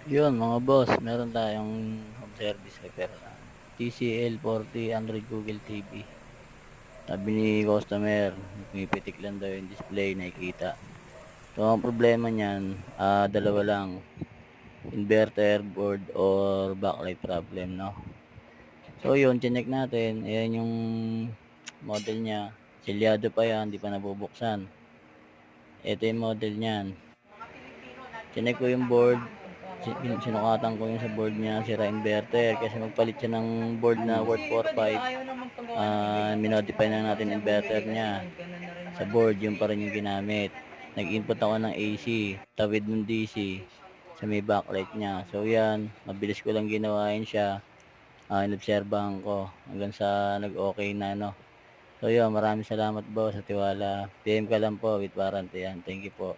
Yun mga boss, meron tayong home service repair na TCL 4000 Google TV. Sabi ni customer, pumipitik lang daw yung display, nakikita. So ang problema niyan, dalawa lang, inverter board or backlight problem, no? So yun, chineck natin, ayan yung model niya. Selyado pa yan, di pa nabubuksan. Ito yung model niyan. Chineck ko yung board, sinukatan ko yung sa board niya, sira inverter. Kasi magpalit siya ng board na worth 4.5. Minodify na natin inverter niya. Sa board, yung pa rin yung ginamit. Nag-input ako ng AC, tawid ng DC sa may backlight niya. So yan, mabilis ko lang ginawain siya. Inobserbahan ko hanggang sa nag-okay na, no. So yun, maraming salamat boss sa tiwala. PM ka lang po with warranty yan. Thank you po.